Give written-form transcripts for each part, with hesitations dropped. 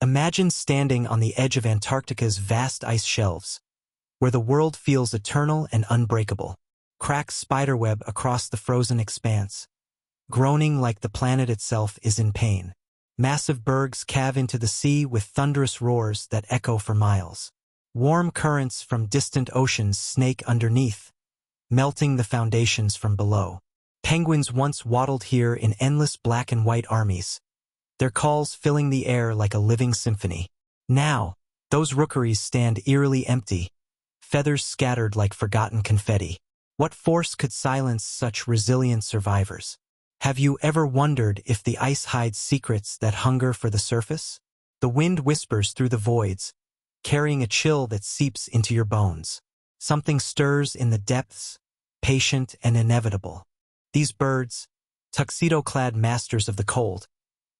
Imagine standing on the edge of Antarctica's vast ice shelves, where the world feels eternal and unbreakable. Cracks spiderweb across the frozen expanse, groaning like the planet itself is in pain. Massive bergs calve into the sea with thunderous roars that echo for miles. Warm currents from distant oceans snake underneath, melting the foundations from below. Penguins once waddled here in endless black and white armies, their calls filling the air like a living symphony. Now, those rookeries stand eerily empty, feathers scattered like forgotten confetti. What force could silence such resilient survivors? Have you ever wondered if the ice hides secrets that hunger for the surface? The wind whispers through the voids, carrying a chill that seeps into your bones. Something stirs in the depths, patient and inevitable. These birds, tuxedo-clad masters of the cold,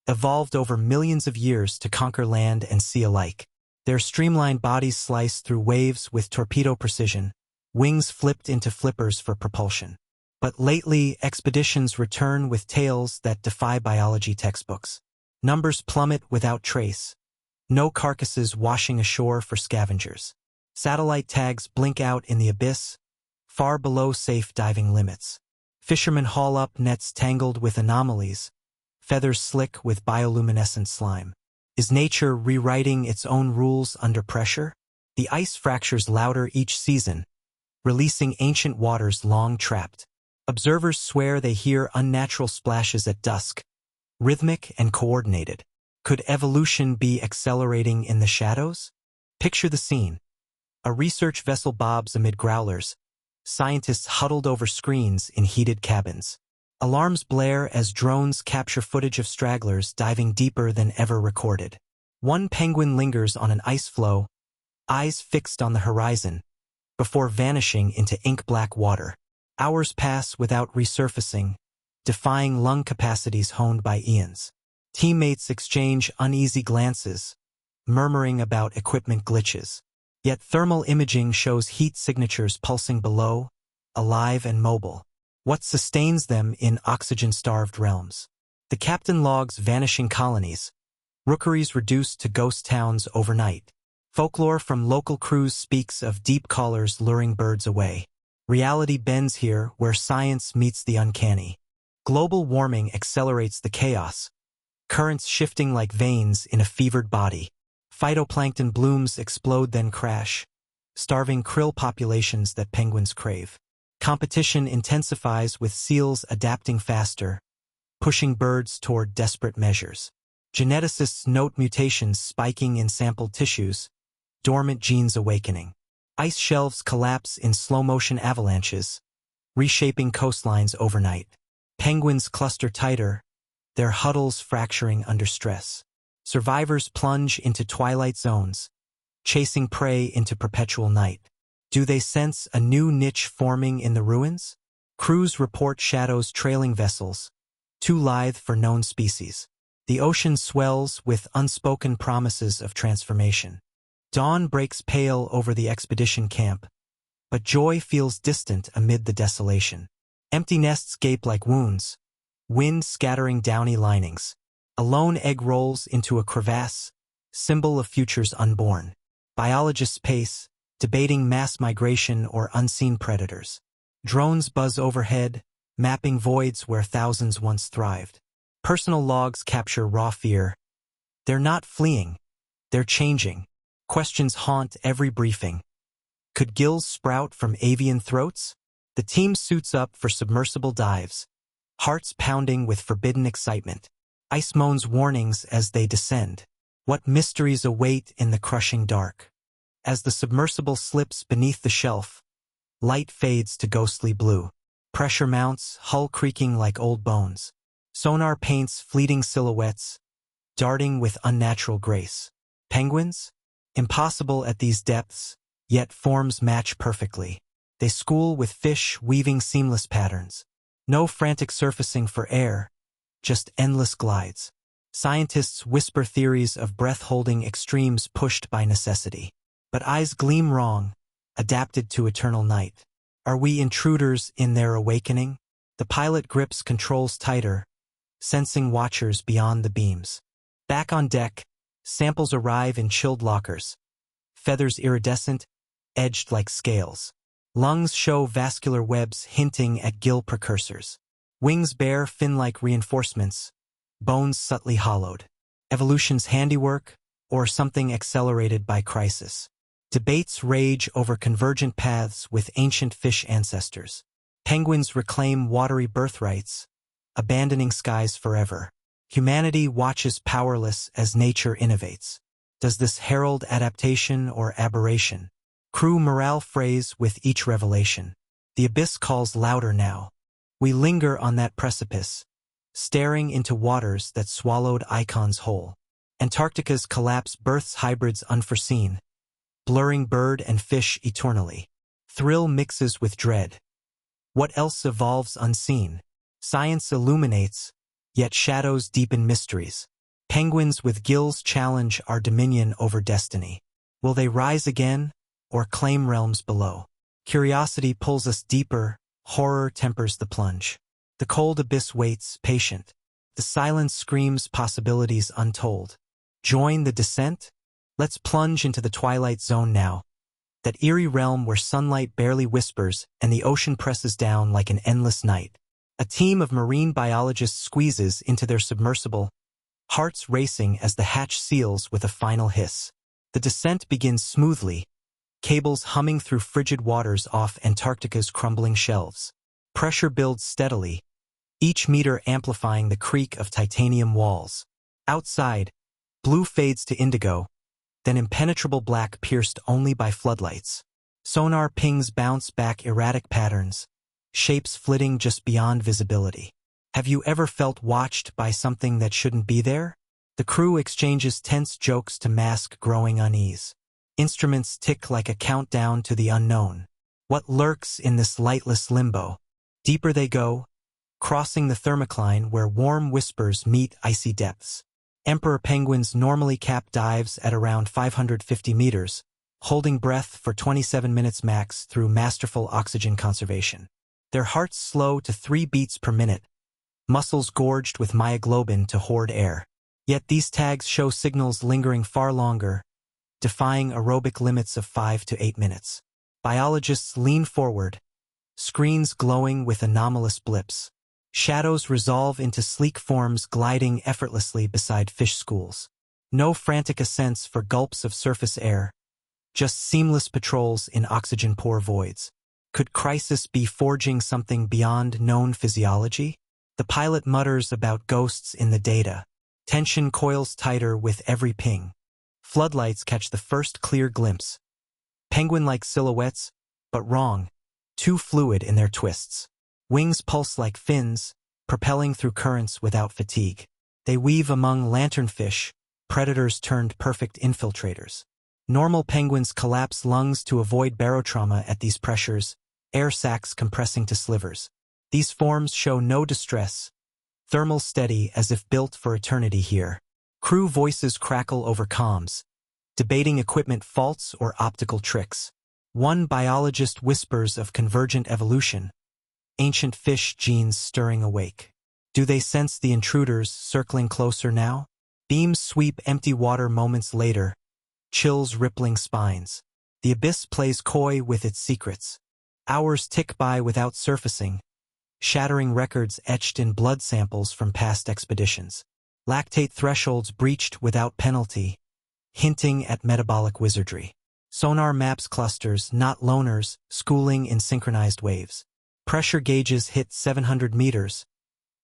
evolved over millions of years to conquer land and sea alike. Their streamlined bodies slice through waves with torpedo precision, wings flipped into flippers for propulsion. But lately, expeditions return with tales that defy biology textbooks. Numbers plummet without trace, no carcasses washing ashore for scavengers. Satellite tags blink out in the abyss, far below safe diving limits. Fishermen haul up nets tangled with anomalies, feathers slick with bioluminescent slime. Is nature rewriting its own rules under pressure? The ice fractures louder each season, releasing ancient waters long trapped. Observers swear they hear unnatural splashes at dusk, rhythmic and coordinated. Could evolution be accelerating in the shadows? Picture the scene. A research vessel bobs amid growlers, scientists huddled over screens in heated cabins. Alarms blare as drones capture footage of stragglers diving deeper than ever recorded. One penguin lingers on an ice floe, eyes fixed on the horizon, before vanishing into ink-black water. Hours pass without resurfacing, defying lung capacities honed by eons. Teammates exchange uneasy glances, murmuring about equipment glitches. Yet thermal imaging shows heat signatures pulsing below, alive and mobile. What sustains them in oxygen-starved realms? The captain logs vanishing colonies, rookeries reduced to ghost towns overnight. Folklore from local crews speaks of deep callers luring birds away. Reality bends here where science meets the uncanny. Global warming accelerates the chaos, currents shifting like veins in a fevered body. Phytoplankton blooms explode then crash, starving krill populations that penguins crave. Competition intensifies with seals adapting faster, pushing birds toward desperate measures. Geneticists note mutations spiking in sampled tissues, dormant genes awakening. Ice shelves collapse in slow-motion avalanches, reshaping coastlines overnight. Penguins cluster tighter, their huddles fracturing under stress. Survivors plunge into twilight zones, chasing prey into perpetual night. Do they sense a new niche forming in the ruins? Crews report shadows trailing vessels, too lithe for known species. The ocean swells with unspoken promises of transformation. Dawn breaks pale over the expedition camp, but joy feels distant amid the desolation. Empty nests gape like wounds, wind scattering downy linings. A lone egg rolls into a crevasse, symbol of futures unborn. Biologists pace, debating mass migration or unseen predators. Drones buzz overhead, mapping voids where thousands once thrived. Personal logs capture raw fear. They're not fleeing, they're changing. Questions haunt every briefing. Could gills sprout from avian throats? The team suits up for submersible dives, hearts pounding with forbidden excitement. Ice moans warnings as they descend. What mysteries await in the crushing dark? As the submersible slips beneath the shelf, light fades to ghostly blue. Pressure mounts, hull creaking like old bones. Sonar paints fleeting silhouettes, darting with unnatural grace. Penguins? Impossible at these depths, yet forms match perfectly. They school with fish weaving seamless patterns. No frantic surfacing for air, just endless glides. Scientists whisper theories of breath-holding extremes pushed by necessity. But eyes gleam wrong, adapted to eternal night. Are we intruders in their awakening? The pilot grips controls tighter, sensing watchers beyond the beams. Back on deck, Samples arrive in chilled lockers. Feathers iridescent, edged like scales. Lungs show vascular webs hinting at gill precursors. Wings bear fin-like reinforcements, bones subtly hollowed. Evolution's handiwork, or something accelerated by crisis. Debates rage over convergent paths with ancient fish ancestors. Penguins reclaim watery birthrights, abandoning skies forever. Humanity watches powerless as nature innovates. Does this herald adaptation or aberration? Crew morale phrase with each revelation. The abyss calls louder now. We linger on that precipice, staring into waters that swallowed icons whole. Antarctica's collapse births hybrids unforeseen, blurring bird and fish eternally. Thrill mixes with dread. What else evolves unseen? Science illuminates, yet shadows deepen mysteries. Penguins with gills challenge our dominion over destiny. Will they rise again, or claim realms below? Curiosity pulls us deeper, horror tempers the plunge. The cold abyss waits, patient. The silence screams possibilities untold. Join the descent? Let's plunge into the twilight zone now. That eerie realm where sunlight barely whispers and the ocean presses down like an endless night. A team of marine biologists squeezes into their submersible, hearts racing as the hatch seals with a final hiss. The descent begins smoothly, cables humming through frigid waters off Antarctica's crumbling shelves. Pressure builds steadily, each meter amplifying the creak of titanium walls. Outside, blue fades to indigo, then impenetrable black pierced only by floodlights. Sonar pings bounce back erratic patterns, shapes flitting just beyond visibility. Have you ever felt watched by something that shouldn't be there? The crew exchanges tense jokes to mask growing unease. Instruments tick like a countdown to the unknown. What lurks in this lightless limbo? Deeper they go, crossing the thermocline where warm whispers meet icy depths. Emperor penguins normally cap dives at around 550 meters, holding breath for 27 minutes max through masterful oxygen conservation. Their hearts slow to 3 beats per minute, muscles gorged with myoglobin to hoard air. Yet these tags show signals lingering far longer, defying aerobic limits of 5 to 8 minutes. Biologists lean forward, screens glowing with anomalous blips. Shadows resolve into sleek forms gliding effortlessly beside fish schools. No frantic ascents for gulps of surface air, just seamless patrols in oxygen-poor voids. Could crisis be forging something beyond known physiology? The pilot mutters about ghosts in the data. Tension coils tighter with every ping. Floodlights catch the first clear glimpse. Penguin-like silhouettes, but wrong, too fluid in their twists. Wings pulse like fins, propelling through currents without fatigue. They weave among lanternfish, predators turned perfect infiltrators. Normal penguins collapse lungs to avoid barotrauma at these pressures, air sacs compressing to slivers. These forms show no distress, thermal steady as if built for eternity here. Crew voices crackle over comms, debating equipment faults or optical tricks. One biologist whispers of convergent evolution, ancient fish genes stirring awake. Do they sense the intruders circling closer now? Beams sweep empty water moments later, chills rippling spines. The abyss plays coy with its secrets. Hours tick by without surfacing, shattering records etched in blood samples from past expeditions. Lactate thresholds breached without penalty, hinting at metabolic wizardry. Sonar maps clusters, not loners, schooling in synchronized waves. Pressure gauges hit 700 meters,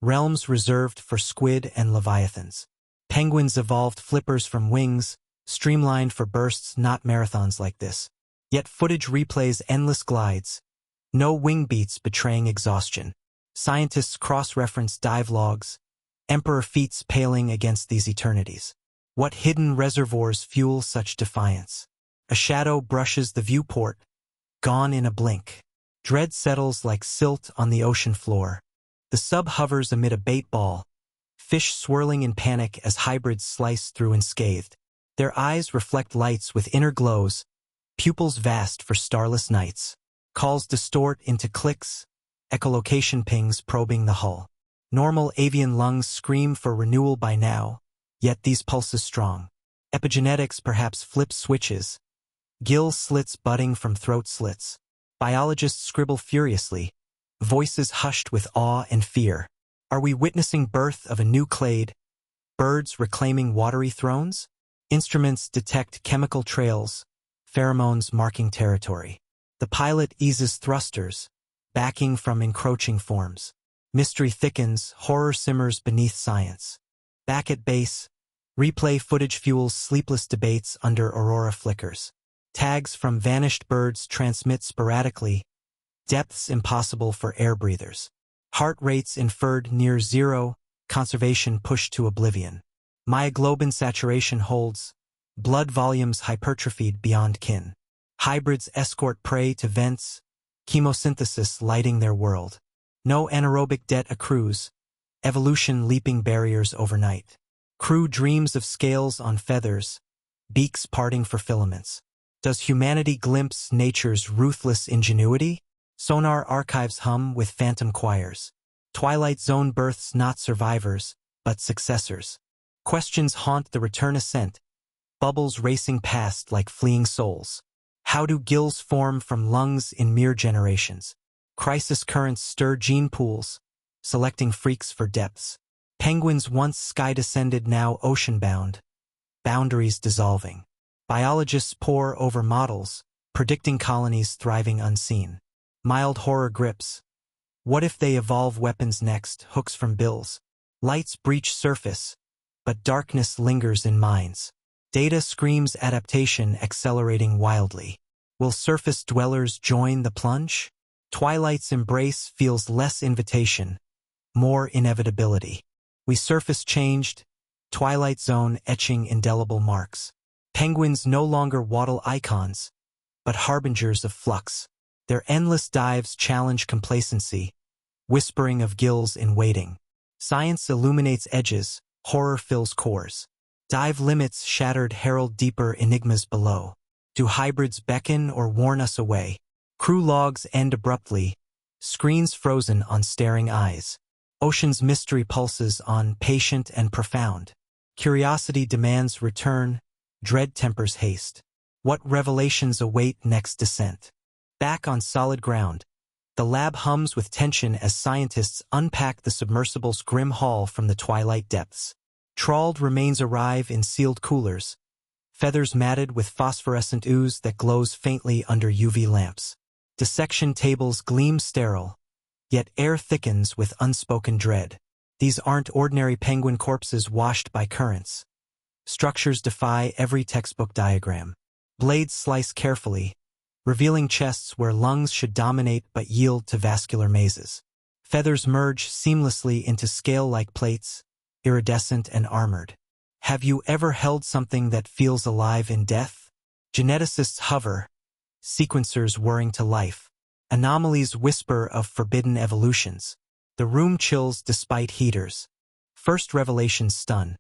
realms reserved for squid and leviathans. Penguins evolved flippers from wings, streamlined for bursts, not marathons like this. Yet footage replays endless glides, no wing beats betraying exhaustion. Scientists cross-reference dive logs, emperor feats paling against these eternities. What hidden reservoirs fuel such defiance? A shadow brushes the viewport, gone in a blink. Dread settles like silt on the ocean floor. The sub hovers amid a bait ball, fish swirling in panic as hybrids slice through unscathed. Their eyes reflect lights with inner glows, pupils vast for starless nights. Calls distort into clicks, echolocation pings probing the hull. Normal avian lungs scream for renewal by now, yet these pulses strong. Epigenetics perhaps flips switches. Gill slits budding from throat slits. Biologists scribble furiously, voices hushed with awe and fear. Are we witnessing birth of a new clade? Birds reclaiming watery thrones? Instruments detect chemical trails, pheromones marking territory. The pilot eases thrusters, backing from encroaching forms. Mystery thickens, horror simmers beneath science. Back at base, replay footage fuels sleepless debates under aurora flickers. Tags from vanished birds transmit sporadically, depths impossible for air breathers. Heart rates inferred near zero, conservation pushed to oblivion. Myoglobin saturation holds, blood volumes hypertrophied beyond kin. Hybrids escort prey to vents, chemosynthesis lighting their world. No anaerobic debt accrues, evolution leaping barriers overnight. Crew dreams of scales on feathers, beaks parting for filaments. Does humanity glimpse nature's ruthless ingenuity? Sonar archives hum with phantom choirs. Twilight Zone births not survivors, but successors. Questions haunt the return ascent, bubbles racing past like fleeing souls. How do gills form from lungs in mere generations? Crisis currents stir gene pools, selecting freaks for depths. Penguins once sky-descended, now ocean-bound, boundaries dissolving. Biologists pore over models, predicting colonies thriving unseen. Mild horror grips. What if they evolve weapons next, hooks from bills? Lights breach surface, but darkness lingers in minds. Data screams adaptation accelerating wildly. Will surface dwellers join the plunge? Twilight's embrace feels less invitation, more inevitability. We surface changed, Twilight Zone etching indelible marks. Penguins no longer waddle icons, but harbingers of flux. Their endless dives challenge complacency, whispering of gills in waiting. Science illuminates edges, horror fills cores. Dive limits shattered herald deeper enigmas below. Do hybrids beckon or warn us away? Crew logs end abruptly, screens frozen on staring eyes. Ocean's mystery pulses on patient and profound. Curiosity demands return, dread tempers haste. What revelations await next descent? Back on solid ground, the lab hums with tension as scientists unpack the submersible's grim haul from the twilight depths. Trawled remains arrive in sealed coolers, feathers matted with phosphorescent ooze that glows faintly under UV lamps. Dissection tables gleam sterile, yet air thickens with unspoken dread. These aren't ordinary penguin corpses washed by currents. Structures defy every textbook diagram. Blades slice carefully, revealing chests where lungs should dominate but yield to vascular mazes. Feathers merge seamlessly into scale-like plates, iridescent and armored. Have you ever held something that feels alive in death? Geneticists hover, sequencers whirring to life. Anomalies whisper of forbidden evolutions. The room chills despite heaters. First revelations stun.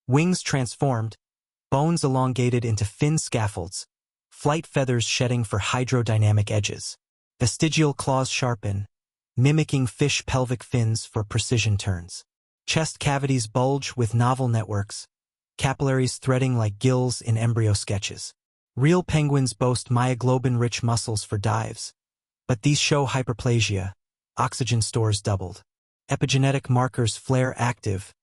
Wings transformed, bones elongated into fin scaffolds, flight feathers shedding for hydrodynamic edges. Vestigial claws sharpen, mimicking fish pelvic fins for precision turns. Chest cavities bulge with novel networks, capillaries threading like gills in embryo sketches. Real penguins boast myoglobin-rich muscles for dives, but these show hyperplasia, oxygen stores doubled. Epigenetic markers flare active,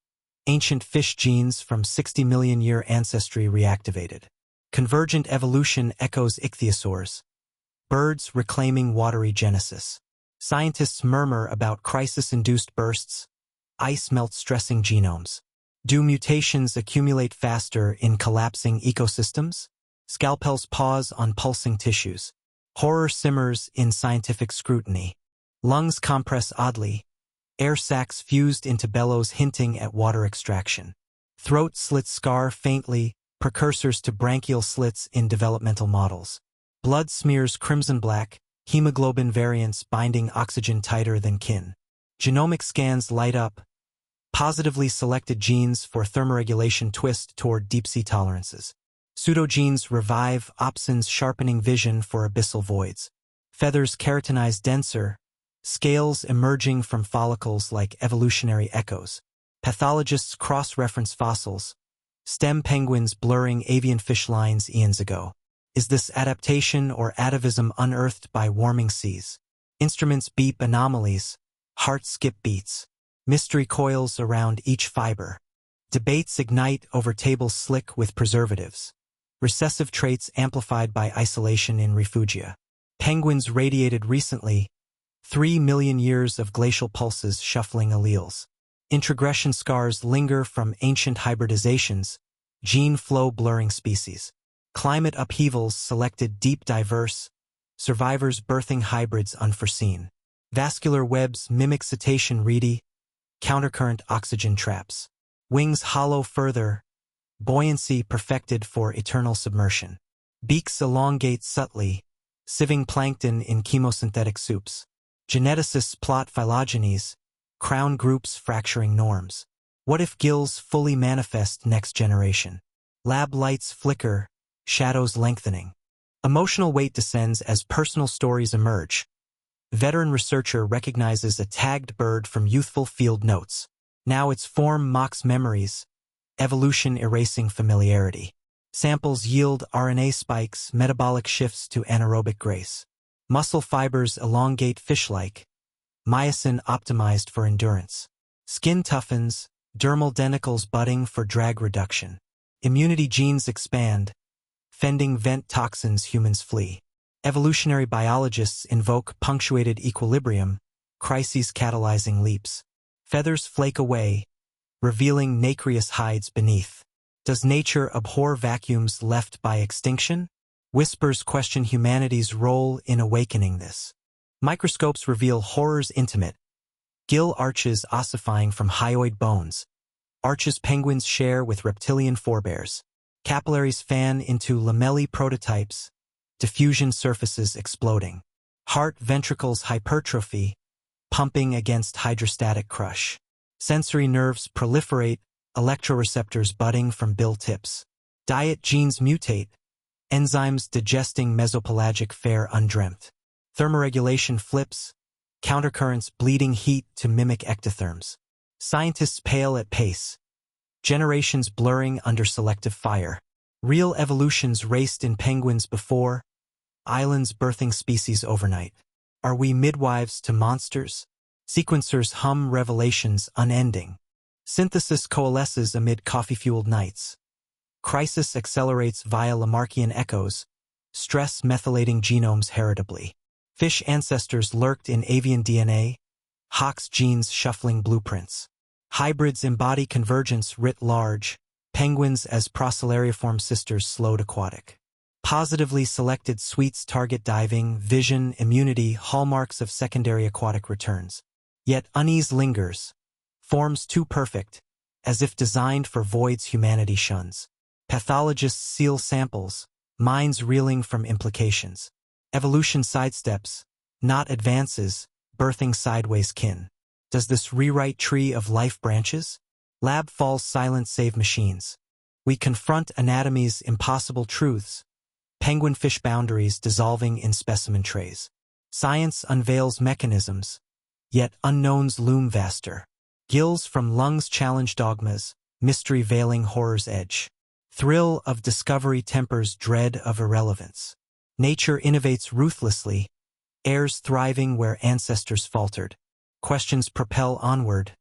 ancient fish genes from 60 million year ancestry reactivated. Convergent evolution echoes ichthyosaurs, birds reclaiming watery genesis. Scientists murmur about crisis-induced bursts, ice melt stressing genomes. Do mutations accumulate faster in collapsing ecosystems? Scalpels pause on pulsing tissues. Horror simmers in scientific scrutiny. Lungs compress oddly, air sacs fused into bellows hinting at water extraction. Throat slits scar faintly, precursors to branchial slits in developmental models. Blood smears crimson-black, hemoglobin variants binding oxygen tighter than kin. Genomic scans light up, positively selected genes for thermoregulation twist toward deep-sea tolerances. Pseudogenes revive opsins sharpening vision for abyssal voids. Feathers keratinize denser, scales emerging from follicles like evolutionary echoes. Pathologists cross-reference fossils, Stem penguins blurring avian fish lines eons ago. Is this adaptation or atavism unearthed by warming seas? Instruments beep anomalies, hearts skip beats, mystery coils around each fiber. Debates ignite over tables slick with preservatives. Recessive traits amplified by isolation in refugia. Penguins radiated recently, 3 million years of glacial pulses shuffling alleles. Introgression scars linger from ancient hybridizations, gene flow blurring species. Climate upheavals selected deep diverse, survivors birthing hybrids unforeseen. Vascular webs mimic cetacean reedy, countercurrent oxygen traps. Wings hollow further, buoyancy perfected for eternal submersion. Beaks elongate subtly, sieving plankton in chemosynthetic soups. Geneticists plot phylogenies, crown groups fracturing norms. What if gills fully manifest next generation? Lab lights flicker, shadows lengthening. Emotional weight descends as personal stories emerge. Veteran researcher recognizes a tagged bird from youthful field notes. Now its form mocks memories, evolution erasing familiarity. Samples yield RNA spikes, metabolic shifts to anaerobic grace. Muscle fibers elongate fish-like, myosin optimized for endurance. Skin toughens, dermal denticles budding for drag reduction. Immunity genes expand, fending vent toxins humans flee. Evolutionary biologists invoke punctuated equilibrium, crises catalyzing leaps. Feathers flake away, revealing nacreous hides beneath. Does nature abhor vacuums left by extinction? Whispers question humanity's role in awakening this. Microscopes reveal horrors intimate. Gill arches ossifying from hyoid bones. Arches penguins share with reptilian forebears. Capillaries fan into lamellae prototypes, diffusion surfaces exploding. Heart ventricles hypertrophy, pumping against hydrostatic crush. Sensory nerves proliferate, electroreceptors budding from bill tips. Diet genes mutate, enzymes digesting mesopelagic fare undreamt. Thermoregulation flips, countercurrents bleeding heat to mimic ectotherms. Scientists pale at pace, generations blurring under selective fire. Real evolutions raced in penguins before, islands birthing species overnight. Are we midwives to monsters? Sequencers hum revelations unending. Synthesis coalesces amid coffee-fueled nights. Crisis accelerates via Lamarckian echoes, stress methylating genomes heritably. Fish ancestors lurked in avian DNA, Hox genes shuffling blueprints. Hybrids embody convergence writ large, penguins as procellariiform sisters slowed aquatic. Positively selected sweets target diving, vision, immunity, hallmarks of secondary aquatic returns. Yet unease lingers, forms too perfect, as if designed for voids humanity shuns. Pathologists seal samples, minds reeling from implications. Evolution sidesteps, not advances, birthing sideways kin. Does this rewrite tree of life branches? Lab falls silent save machines. We confront anatomy's impossible truths, penguin-fish boundaries dissolving in specimen trays. Science unveils mechanisms, yet unknowns loom vaster. Gills from lungs challenge dogmas, mystery veiling horror's edge. Thrill of discovery tempers dread of irrelevance. Nature innovates ruthlessly, heirs thriving where ancestors faltered. Questions propel onward.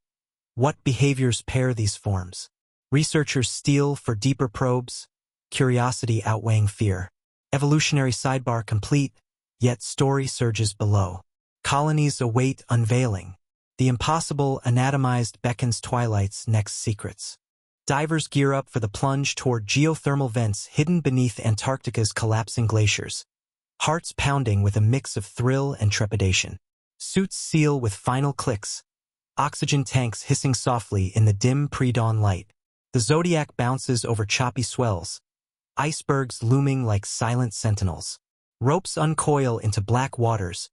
What behaviors pair these forms? Researchers steal for deeper probes, curiosity outweighing fear. Evolutionary sidebar complete, yet story surges below. Colonies await unveiling. The impossible anatomized beckons twilight's next secrets. Divers gear up for the plunge toward geothermal vents hidden beneath Antarctica's collapsing glaciers. Hearts pounding with a mix of thrill and trepidation. Suits seal with final clicks. Oxygen tanks hissing softly in the dim pre-dawn light. The zodiac bounces over choppy swells. Icebergs looming like silent sentinels. Ropes uncoil into black waters,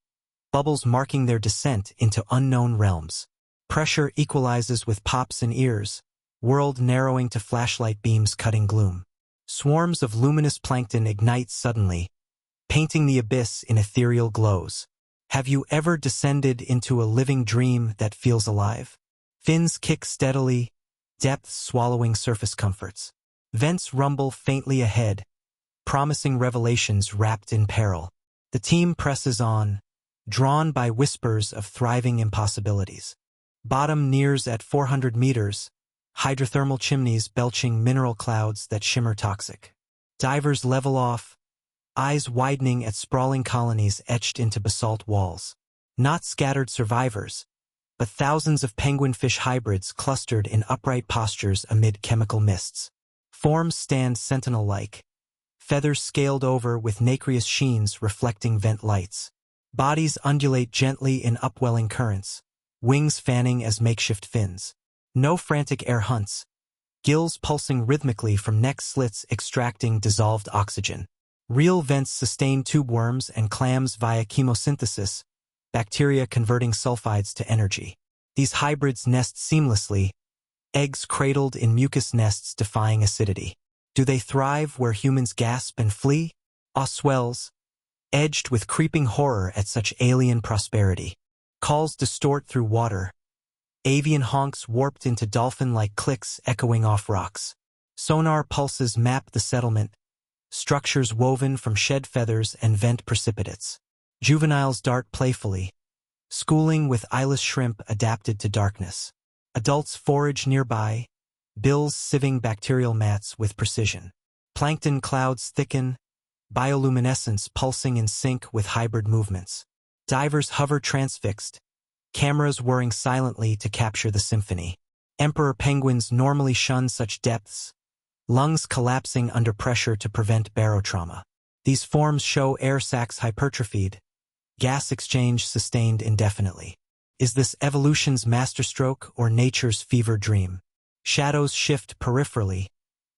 bubbles marking their descent into unknown realms. Pressure equalizes with pops in ears, world narrowing to flashlight beams cutting gloom. Swarms of luminous plankton ignite suddenly, painting the abyss in ethereal glows. Have you ever descended into a living dream that feels alive? Fins kick steadily, depths swallowing surface comforts. Vents rumble faintly ahead, promising revelations wrapped in peril. The team presses on, drawn by whispers of thriving impossibilities. Bottom nears at 400 meters, hydrothermal chimneys belching mineral clouds that shimmer toxic. Divers level off, eyes widening at sprawling colonies etched into basalt walls. Not scattered survivors, but thousands of penguin-fish hybrids clustered in upright postures amid chemical mists. Forms stand sentinel-like, feathers scaled over with nacreous sheens reflecting vent lights. Bodies undulate gently in upwelling currents, wings fanning as makeshift fins. No frantic air hunts, gills pulsing rhythmically from neck slits extracting dissolved oxygen. Real vents sustain tube worms and clams via chemosynthesis, bacteria converting sulfides to energy. These hybrids nest seamlessly, eggs cradled in mucus nests defying acidity. Do they thrive where humans gasp and flee? Swells, edged with creeping horror at such alien prosperity. Calls distort through water. Avian honks warped into dolphin-like clicks echoing off rocks. Sonar pulses map the settlement, structures woven from shed feathers and vent precipitates. Juveniles dart playfully, schooling with eyeless shrimp adapted to darkness. Adults forage nearby, bills sieving bacterial mats with precision. Plankton clouds thicken, bioluminescence pulsing in sync with hybrid movements. Divers hover transfixed, cameras whirring silently to capture the symphony. Emperor penguins normally shun such depths, lungs collapsing under pressure to prevent barotrauma. These forms show air sacs hypertrophied, gas exchange sustained indefinitely. Is this evolution's masterstroke or nature's fever dream? Shadows shift peripherally,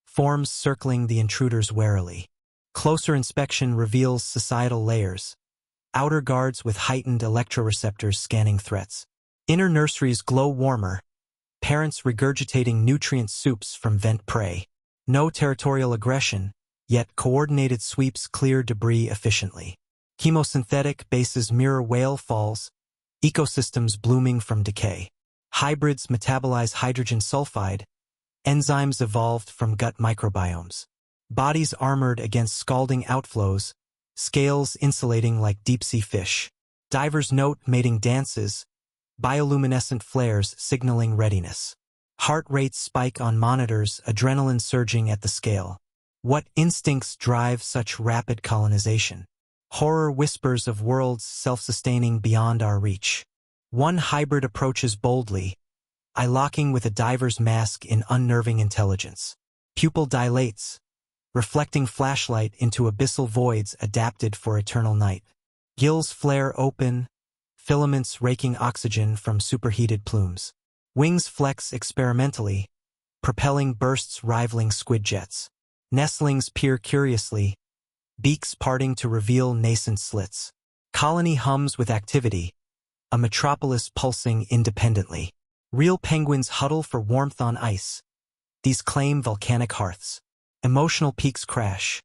forms circling the intruders warily. Closer inspection reveals societal layers, outer guards with heightened electroreceptors scanning threats. Inner nurseries glow warmer, parents regurgitating nutrient soups from vent prey. No territorial aggression, yet coordinated sweeps clear debris efficiently. Chemosynthetic bases mirror whale falls, ecosystems blooming from decay. Hybrids metabolize hydrogen sulfide, enzymes evolved from gut microbiomes. Bodies armored against scalding outflows, scales insulating like deep-sea fish. Divers note mating dances, bioluminescent flares signaling readiness. Heart rates spike on monitors, adrenaline surging at the scale. What instincts drive such rapid colonization? Horror whispers of worlds self-sustaining beyond our reach. One hybrid approaches boldly, eye locking with a diver's mask in unnerving intelligence. Pupil dilates, reflecting flashlight into abyssal voids adapted for eternal night. Gills flare open, filaments raking oxygen from superheated plumes. Wings flex experimentally, propelling bursts rivaling squid jets. Nestlings peer curiously, beaks parting to reveal nascent slits. Colony hums with activity, a metropolis pulsing independently. Real penguins huddle for warmth on ice. These claim volcanic hearths. Emotional peaks crash.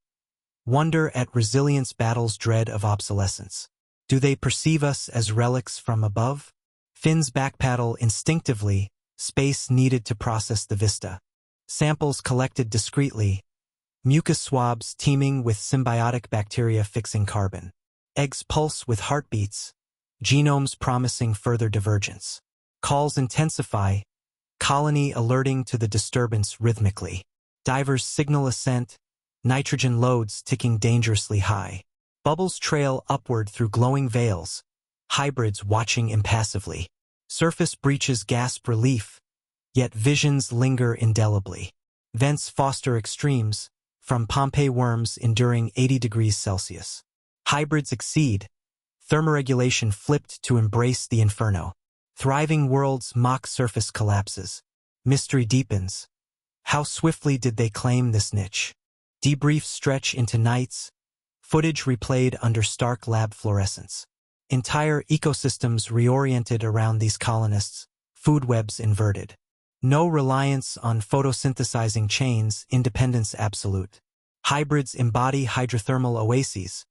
Wonder at resilience battles dread of obsolescence. Do they perceive us as relics from above? Fins backpaddle instinctively, space needed to process the vista. Samples collected discreetly, mucus swabs teeming with symbiotic bacteria fixing carbon. Eggs pulse with heartbeats, genomes promising further divergence. Calls intensify, colony alerting to the disturbance rhythmically. Divers signal ascent, nitrogen loads ticking dangerously high. Bubbles trail upward through glowing veils, hybrids watching impassively. Surface breaches gasp relief, yet visions linger indelibly. Vents foster extremes, from Pompeii worms enduring 80 degrees Celsius. Hybrids exceed, thermoregulation flipped to embrace the inferno. Thriving worlds mock surface collapses. Mystery deepens. How swiftly did they claim this niche? Debriefs stretch into nights, footage replayed under stark lab fluorescence. Entire ecosystems reoriented around these colonists, food webs inverted. No reliance on photosynthesizing chains, independence absolute. Hybrids embody hydrothermal oases,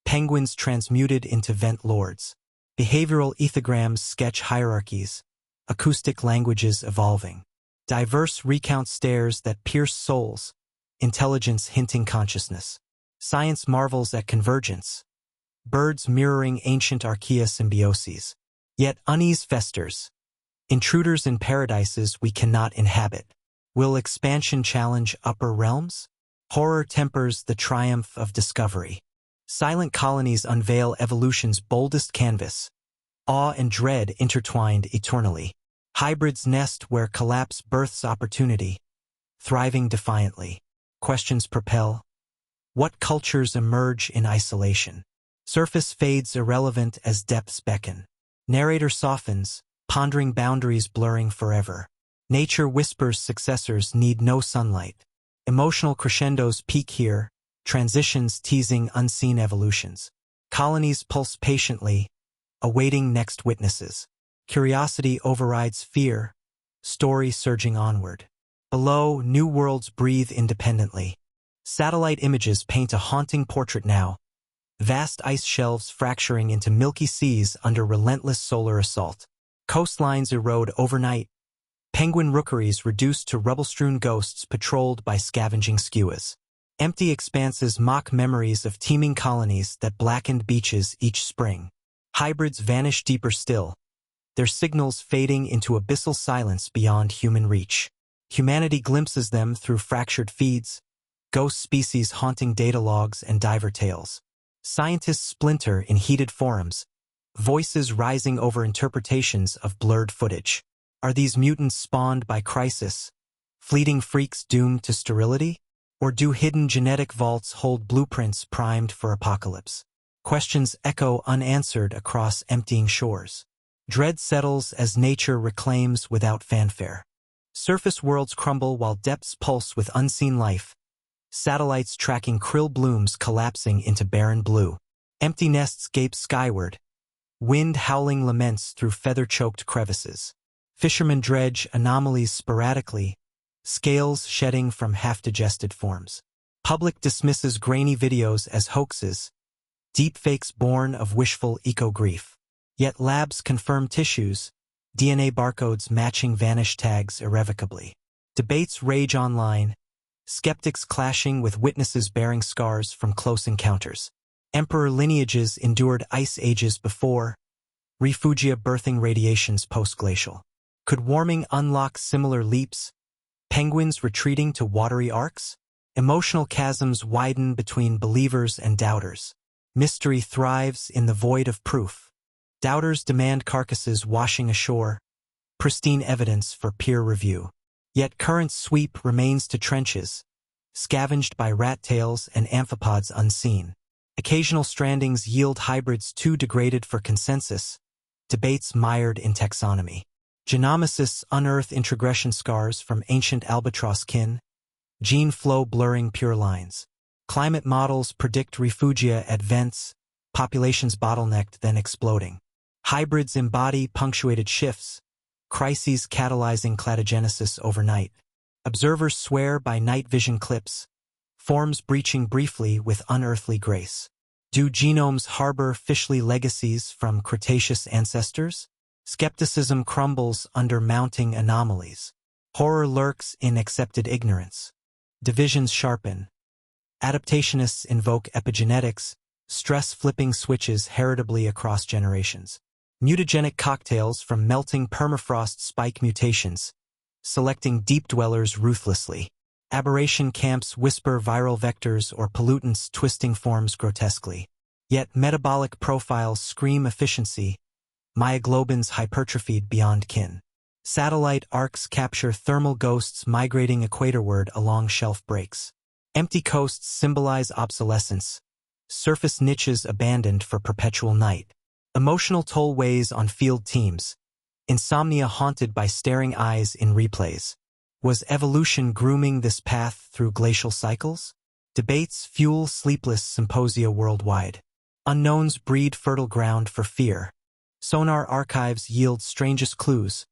penguins transmuted into vent lords. Behavioral ethograms sketch hierarchies, acoustic languages evolving. Diverse recount stares that pierce souls, intelligence hinting consciousness. Science marvels at convergence. Birds mirroring ancient archaea symbioses. Yet unease festers. Intruders in paradises we cannot inhabit. Will expansion challenge upper realms? Horror tempers the triumph of discovery. Silent colonies unveil evolution's boldest canvas. Awe and dread intertwined eternally. Hybrids nest where collapse births opportunity. Thriving defiantly. Questions propel. What cultures emerge in isolation? Surface fades irrelevant as depths beckon. Narrator softens, pondering boundaries blurring forever. Nature whispers successors need no sunlight. Emotional crescendos peak here, transitions teasing unseen evolutions. Colonies pulse patiently, awaiting next witnesses. Curiosity overrides fear, story surging onward. Below, new worlds breathe independently. Satellite images paint a haunting portrait now. Vast ice shelves fracturing into milky seas under relentless solar assault. Coastlines erode overnight. Penguin rookeries reduced to rubble-strewn ghosts patrolled by scavenging skuas. Empty expanses mock memories of teeming colonies that blackened beaches each spring. Hybrids vanish deeper still, their signals fading into abyssal silence beyond human reach. Humanity glimpses them through fractured feeds, ghost species haunting data logs and diver tales. Scientists splinter in heated forums, voices rising over interpretations of blurred footage. Are these mutants spawned by crisis, fleeting freaks doomed to sterility? Or do hidden genetic vaults hold blueprints primed for apocalypse? Questions echo unanswered across emptying shores. Dread settles as nature reclaims without fanfare. Surface worlds crumble while depths pulse with unseen life. Satellites tracking krill blooms collapsing into barren blue. Empty nests gape skyward. Wind howling laments through feather-choked crevices. Fishermen dredge anomalies sporadically, scales shedding from half-digested forms. Public dismisses grainy videos as hoaxes, deepfakes born of wishful eco-grief. Yet labs confirm tissues, DNA barcodes matching vanished tags irrevocably. Debates rage online, skeptics clashing with witnesses bearing scars from close encounters. Emperor lineages endured ice ages before, refugia birthing radiations post-glacial. Could warming unlock similar leaps? Penguins retreating to watery arcs? Emotional chasms widen between believers and doubters. Mystery thrives in the void of proof. Doubters demand carcasses washing ashore, pristine evidence for peer review. Yet current's sweep remains to trenches, scavenged by rat tails and amphipods unseen. Occasional strandings yield hybrids too degraded for consensus, debates mired in taxonomy. Genomicists unearth introgression scars from ancient albatross kin, gene flow blurring pure lines. Climate models predict refugia at vents, populations bottlenecked then exploding. Hybrids embody punctuated shifts, crises catalyzing cladogenesis overnight. Observers swear by night vision clips, forms breaching briefly with unearthly grace. Do genomes harbor fishly legacies from Cretaceous ancestors? Skepticism crumbles under mounting anomalies. Horror lurks in accepted ignorance. Divisions sharpen. Adaptationists invoke epigenetics, stress-flipping switches heritably across generations. Mutagenic cocktails from melting permafrost spike mutations, selecting deep dwellers ruthlessly. Aberration camps whisper viral vectors or pollutants twisting forms grotesquely. Yet metabolic profiles scream efficiency, myoglobins hypertrophied beyond kin. Satellite arcs capture thermal ghosts migrating equatorward along shelf breaks. Empty coasts symbolize obsolescence, surface niches abandoned for perpetual night. Emotional toll weighs on field teams, insomnia haunted by staring eyes in replays. Was evolution grooming this path through glacial cycles? Debates fuel sleepless symposia worldwide. Unknowns breed fertile ground for fear. Sonar archives yield strangest clues,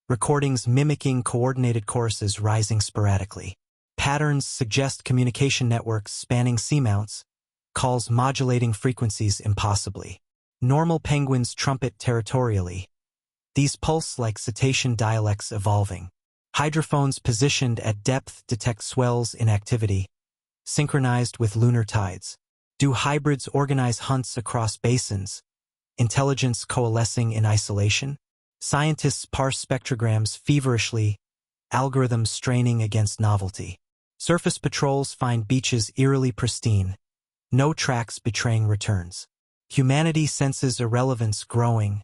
recordings mimicking coordinated choruses rising sporadically. Patterns suggest communication networks spanning seamounts, calls modulating frequencies impossibly. Normal penguins trumpet territorially. These pulse like cetacean dialects evolving. Hydrophones positioned at depth detect swells in activity, synchronized with lunar tides? Do hybrids organize hunts across basins, intelligence coalescing in isolation? Scientists parse spectrograms feverishly, algorithms straining against novelty. Surface patrols find beaches eerily pristine, no tracks betraying returns. Humanity senses irrelevance growing,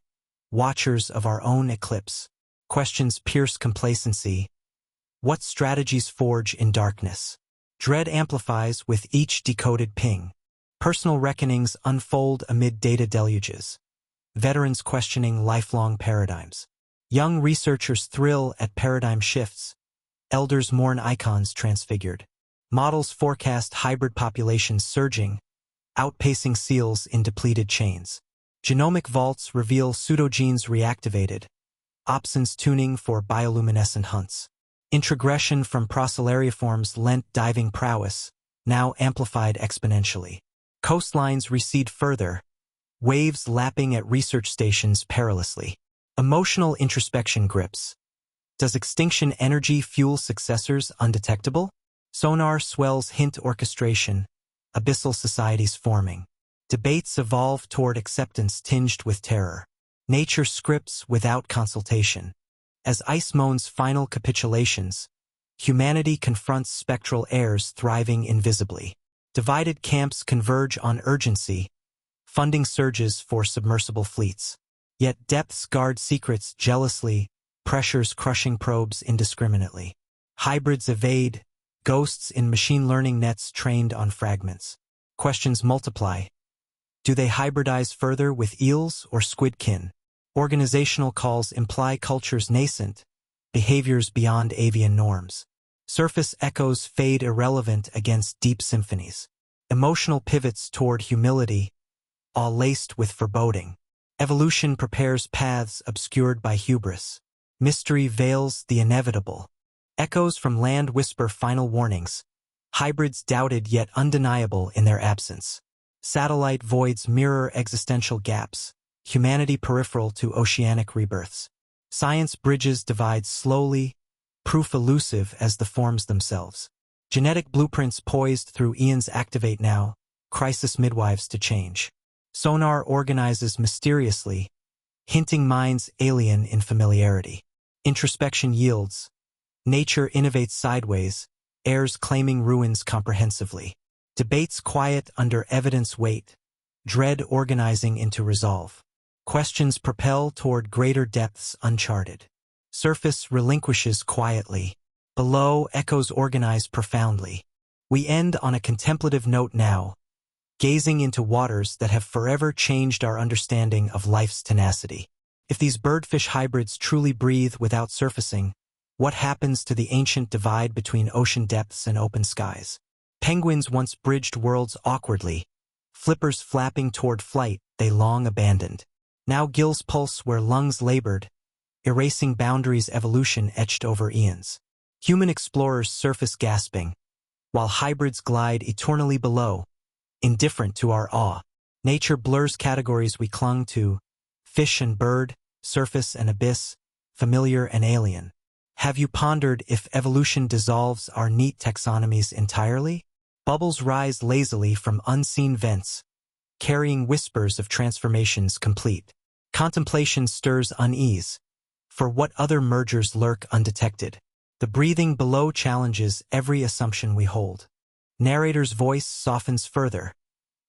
watchers of our own eclipse. Questions pierce complacency. What strategies forge in darkness? Dread amplifies with each decoded ping. Personal reckonings unfold amid data deluges. Veterans questioning lifelong paradigms. Young researchers thrill at paradigm shifts. Elders mourn icons transfigured. Models forecast hybrid populations surging, outpacing seals in depleted chains. Genomic vaults reveal pseudogenes reactivated, opsins tuning for bioluminescent hunts. Introgression from procellariiforms lent diving prowess, now amplified exponentially. Coastlines recede further, waves lapping at research stations perilously. Emotional introspection grips. Does extinction energy fuel successors undetectable? Sonar swells hint orchestration, abyssal societies forming. Debates evolve toward acceptance tinged with terror. Nature scripts without consultation. As ice moans final capitulations, humanity confronts spectral heirs thriving invisibly. Divided camps converge on urgency, funding surges for submersible fleets. Yet depths guard secrets jealously, pressures crushing probes indiscriminately. Hybrids evade, ghosts in machine learning nets trained on fragments. Questions multiply. Do they hybridize further with eels or squidkin? Organizational calls imply cultures nascent, behaviors beyond avian norms. Surface echoes fade irrelevant against deep symphonies. Emotional pivots toward humility, all laced with foreboding. Evolution prepares paths obscured by hubris. Mystery veils the inevitable. Echoes from land whisper final warnings. Hybrids doubted yet undeniable in their absence. Satellite voids mirror existential gaps. Humanity peripheral to oceanic rebirths. Science bridges divides slowly, proof elusive as the forms themselves. Genetic blueprints poised through eons activate now, crisis midwives to change. Sonar organizes mysteriously, hinting minds alien in familiarity. Introspection yields. Nature innovates sideways, heirs claiming ruins comprehensively. Debates quiet under evidence weight, dread organizing into resolve. Questions propel toward greater depths uncharted. Surface relinquishes quietly. Below, echoes organize profoundly. We end on a contemplative note now, gazing into waters that have forever changed our understanding of life's tenacity. If these birdfish hybrids truly breathe without surfacing, what happens to the ancient divide between ocean depths and open skies? Penguins once bridged worlds awkwardly, flippers flapping toward flight they long abandoned. Now gills pulse where lungs labored, erasing boundaries evolution etched over eons. Human explorers surface gasping, while hybrids glide eternally below, indifferent to our awe. Nature blurs categories we clung to, fish and bird, surface and abyss, familiar and alien. Have you pondered if evolution dissolves our neat taxonomies entirely? Bubbles rise lazily from unseen vents, carrying whispers of transformations complete. Contemplation stirs unease, for what other mergers lurk undetected? The breathing below challenges every assumption we hold. Narrator's voice softens further,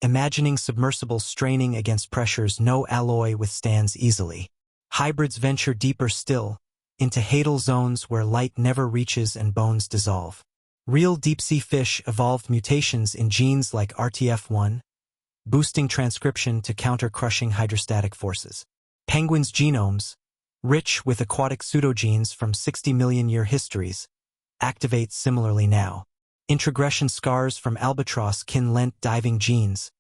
imagining submersibles straining against pressures no alloy withstands easily. Hybrids venture deeper still, into hadal zones where light never reaches and bones dissolve. Real deep-sea fish evolved mutations in genes like RTF1, boosting transcription to counter crushing hydrostatic forces. Penguins' genomes, rich with aquatic pseudogenes from 60 million-year histories, activate similarly now. Introgression scars from albatross kin lent diving genes,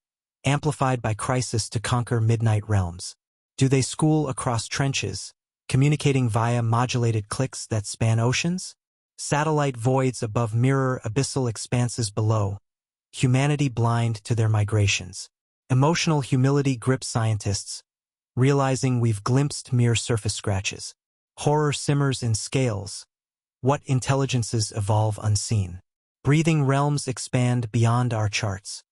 amplified by crisis to conquer midnight realms. Do they school across trenches, communicating via modulated clicks that span oceans? Satellite voids above mirror abyssal expanses below, humanity blind to their migrations. Emotional humility grips scientists, realizing we've glimpsed mere surface scratches. Horror simmers in scales. What intelligences evolve unseen? Breathing realms expand beyond our charts.